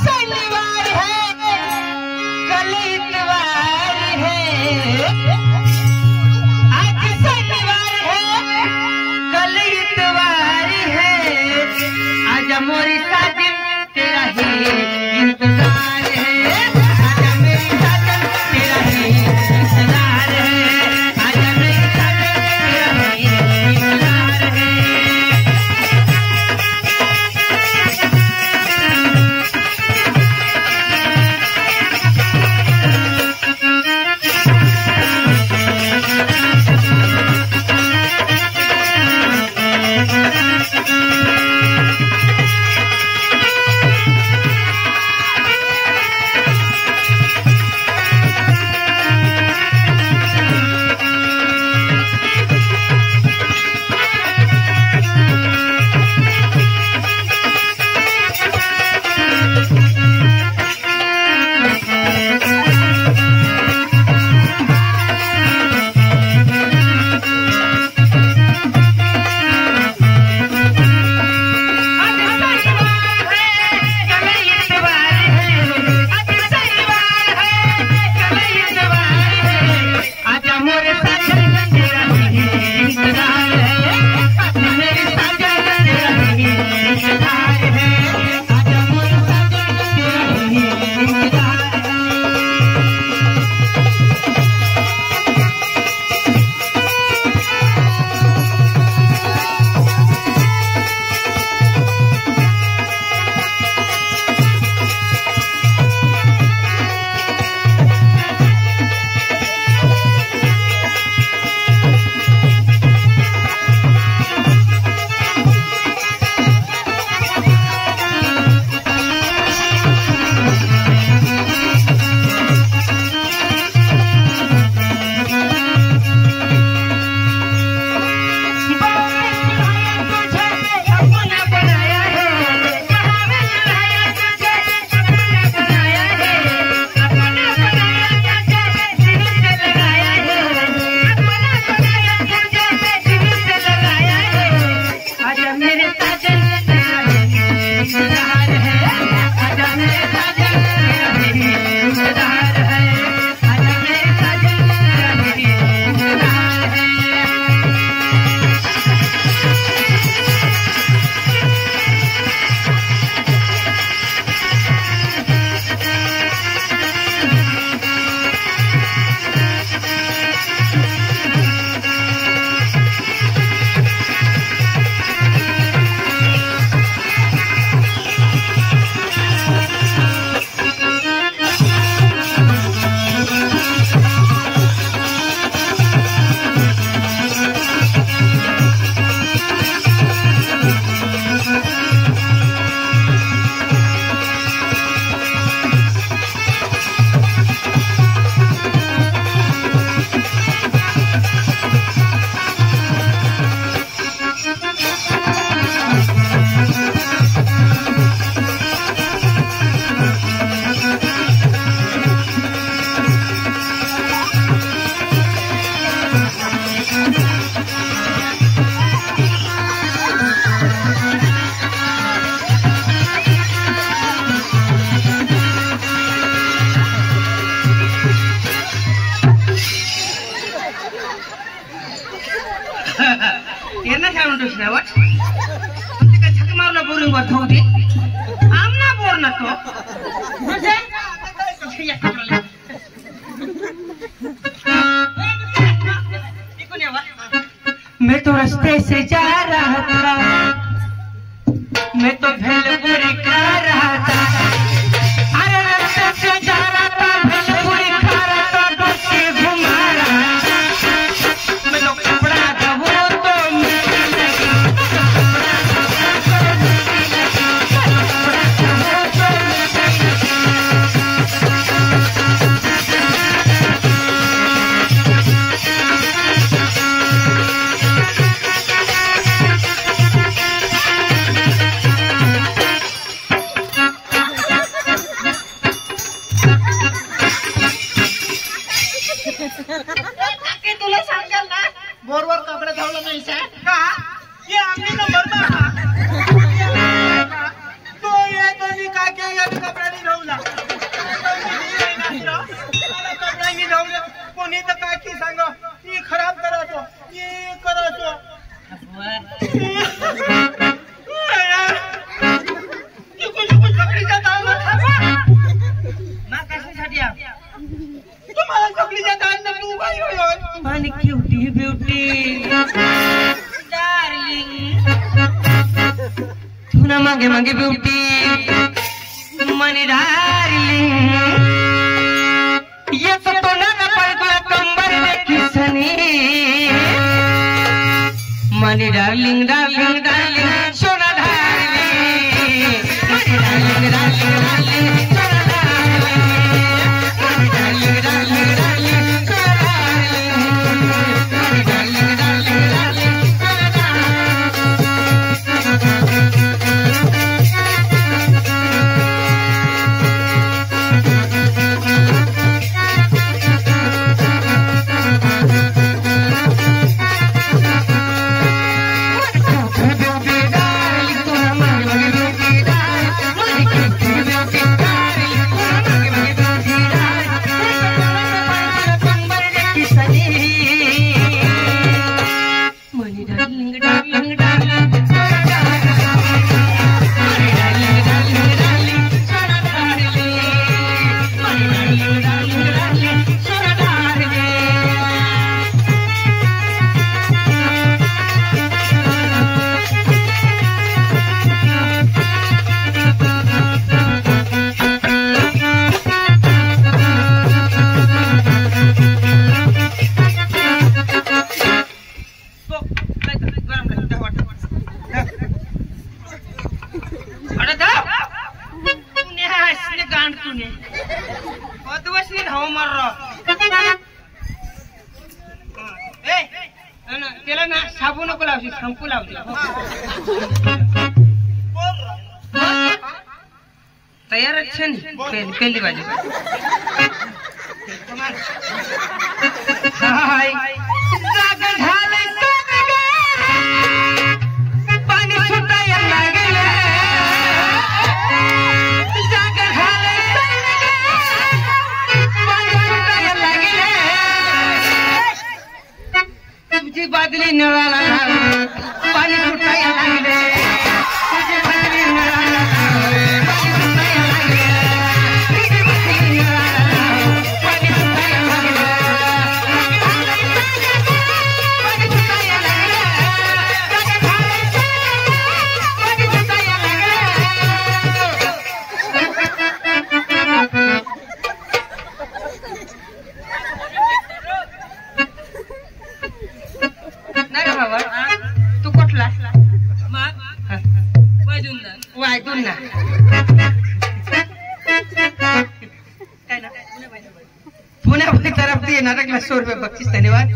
शनिवार है कल इतवार है, आज शनिवार है कल इतवार है, आजा मोरी साजन तेरा ही इंतजार है, आजा मेरी साजन तेरा ही इंतजार है, आजा मेरी साजन तेरा ही इंतजार है। Kena saya untuk senawat. Ketika cakap mana burung buat tahu di, amna borna to. Macam? Saya kapan? Ikut ya, Pak. मैं तो रास्ते से जा रहा था, मैं तो भेलपुरी खा रहा था, अरे रास्ते से जा रहा था, भेलपुरी खा रहा था, डोसे घुमा रहा था, मैं तो कपड़ा दबो तो आणि क्यूटी ब्युटी डार्लिंग तुना मागे मागे ब्युटी मनी डार्लिंग येतो तो ना पडतो कंबर किसनी मनी डार्लिंग डार्लिंग डार्लिंग सोना डार्लिंग मनी डार्लिंग डार्लिंग डार्लिंग सोना डार्लिंग मनी डार्लिंग डार्लिंग डार्लिंग सोना डार्लिंग मनी डार्लिंग डार्लिंग डार्लिंग सोना त्याला ना साबू नको लावशी शॅम्पू लावली तयारच छे पहिली बाजू पाणी सुटायला लागलं तुझी बादली नळाला पाणी सुटायला लागले तुझी बादली नळाला पाणी सुटायला लागले तुझी बादली नळाला पाणी सुटायला लागले पाणी सुटायला लागले पाणी सुटायला तू कुठला वायदून ना पुण्या तरफ ते नाटकला 100 रुपये बक्षीस धन्यवाद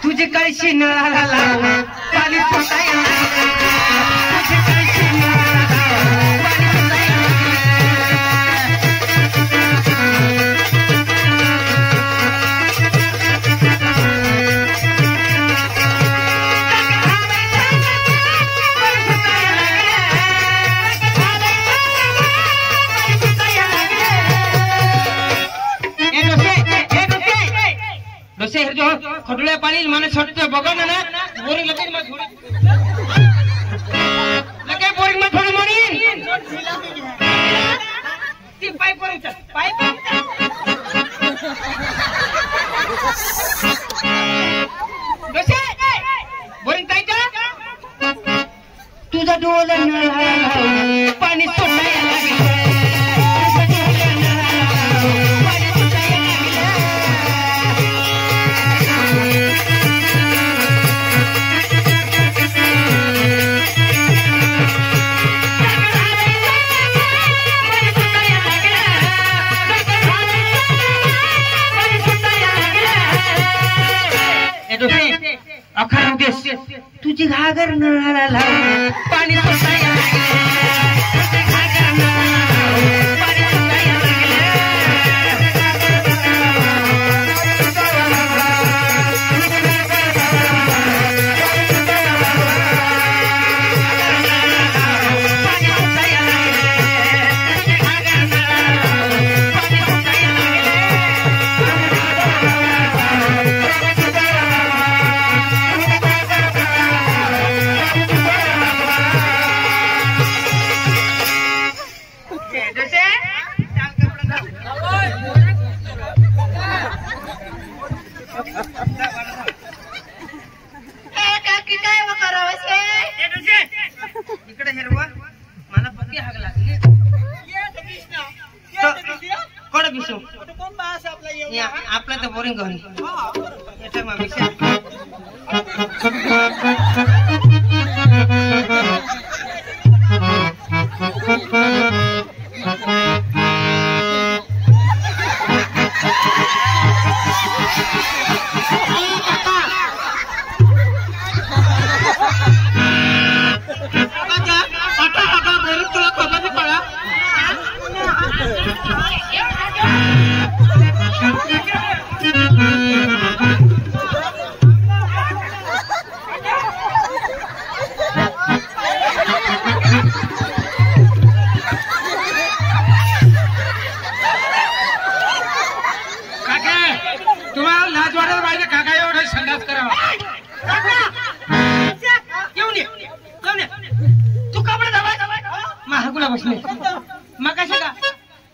तुझी कळशी नळाला लाव पाणी सुटायला तुझी कळशी नळाला लाव पाणी सुटायला खटुल्या पाणी मला छटते बघा ना बोरिंग लगे मत थोड़ी लगे बोरिंग मत थोड़ी मणी ती पाइप वर उचल पाइप बसे बोरिंग कायचा तुझा डोला नळाला पाणी सोडायला लागले अखर उद्देश तुझी घागर नळाला लाव पाणी सुटायला लागले तुझी घागर नळाला लाव पाणी सुटायला बोरिंग घरी येते मग विषय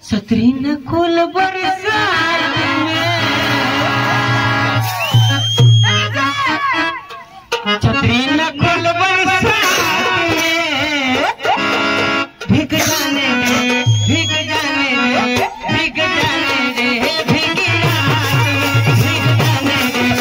सतरीन खोल बरसात सतरीन खोल बरसात भीग जाने दे भीग जाने दे भीग जाने दे भीग जाने दे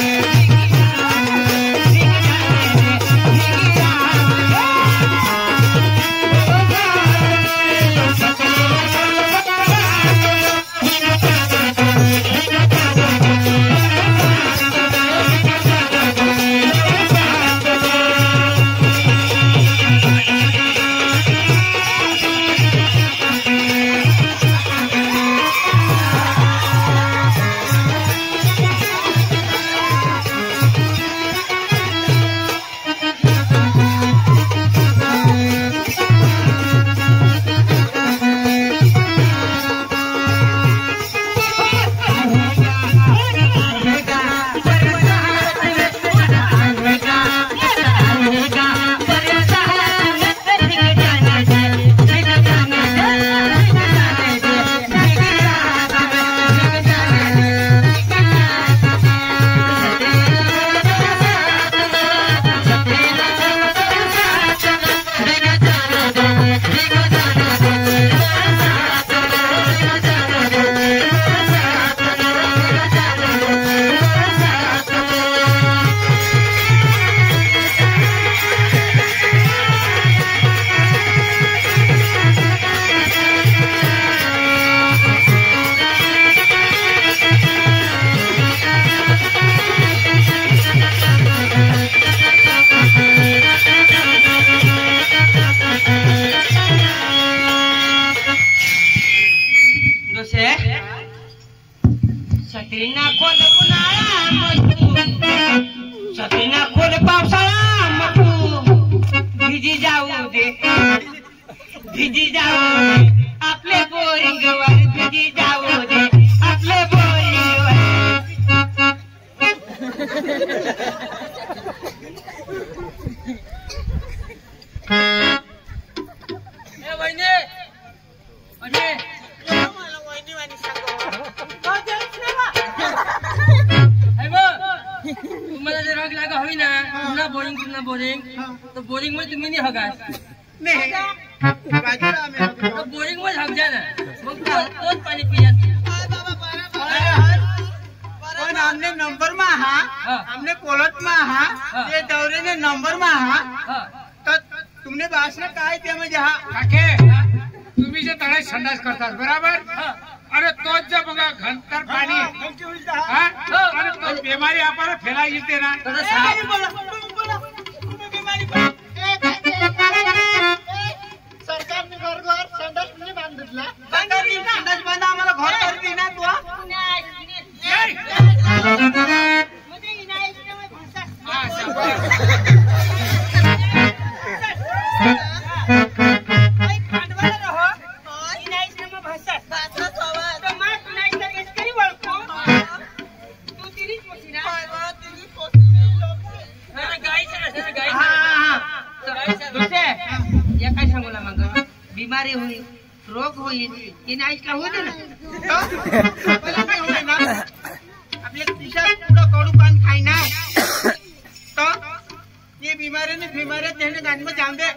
सतीना खोल पावसाळा मटू भिजी जाऊ दे आपले बोरिंग वर भिजी जाऊ दे आपले बोरिंग वर वहिनी अरे तुम्हाला जर राग लागा हवी ना पुन्हा बोरिंग तर बोरिंग मध्ये तुम्ही नाही हगा बोरिंग मध्ये हग जा ना मग तोच पाणी पिया पण हमने नंबर में हमने कोलट में ये दौरे ने नंबर में तो तुमने भाषण काय ते म्हणजे काके तुम्ही जे तळे संडास करतात बरोबर अरे तोच जे बघा घंटर पाणी अरे तो बीमारी आपण फैलाई येते ना सरकारने घर संडास म्हणजे बांधितला संडास बांध आम्हाला घर करते ना तू बीमारी हुई रोग हुई इन आईसला होऊ दे ना आपल्या खिशात पुढं कडू पान खाई ना तो ये बीमारी त्याने गाडी में जाऊन दे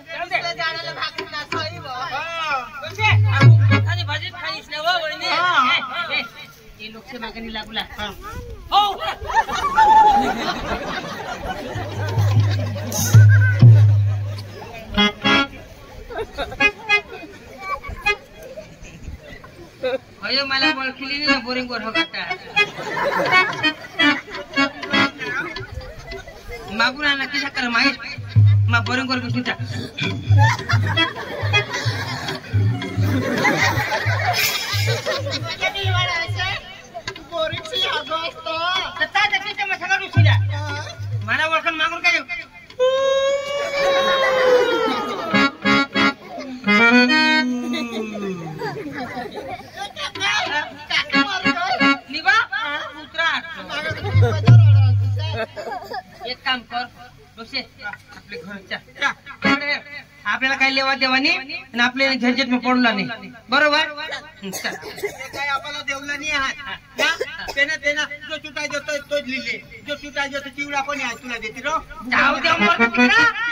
भाजीत खाईस ना वो वहिनी ये लोक से मागणी लागला अयो मला ओळखली ना बोरिंग वर हगटा मागून आणा किसा कर माहीत मा बोरिंग वर बसूचा मला ओळखून मागून काय एक काम कर आपले घरच्या आपल्याला काही लेवा देवानी आणि आपल्याला झंझट में पडला नाही बरोबर काय आपल्याला देवला नाही आहात तेना जो चुटाय देतोय तोच लिहिले जो चुटाय देतो चिवडा कोणी आहे तुला देते रो जाऊ दे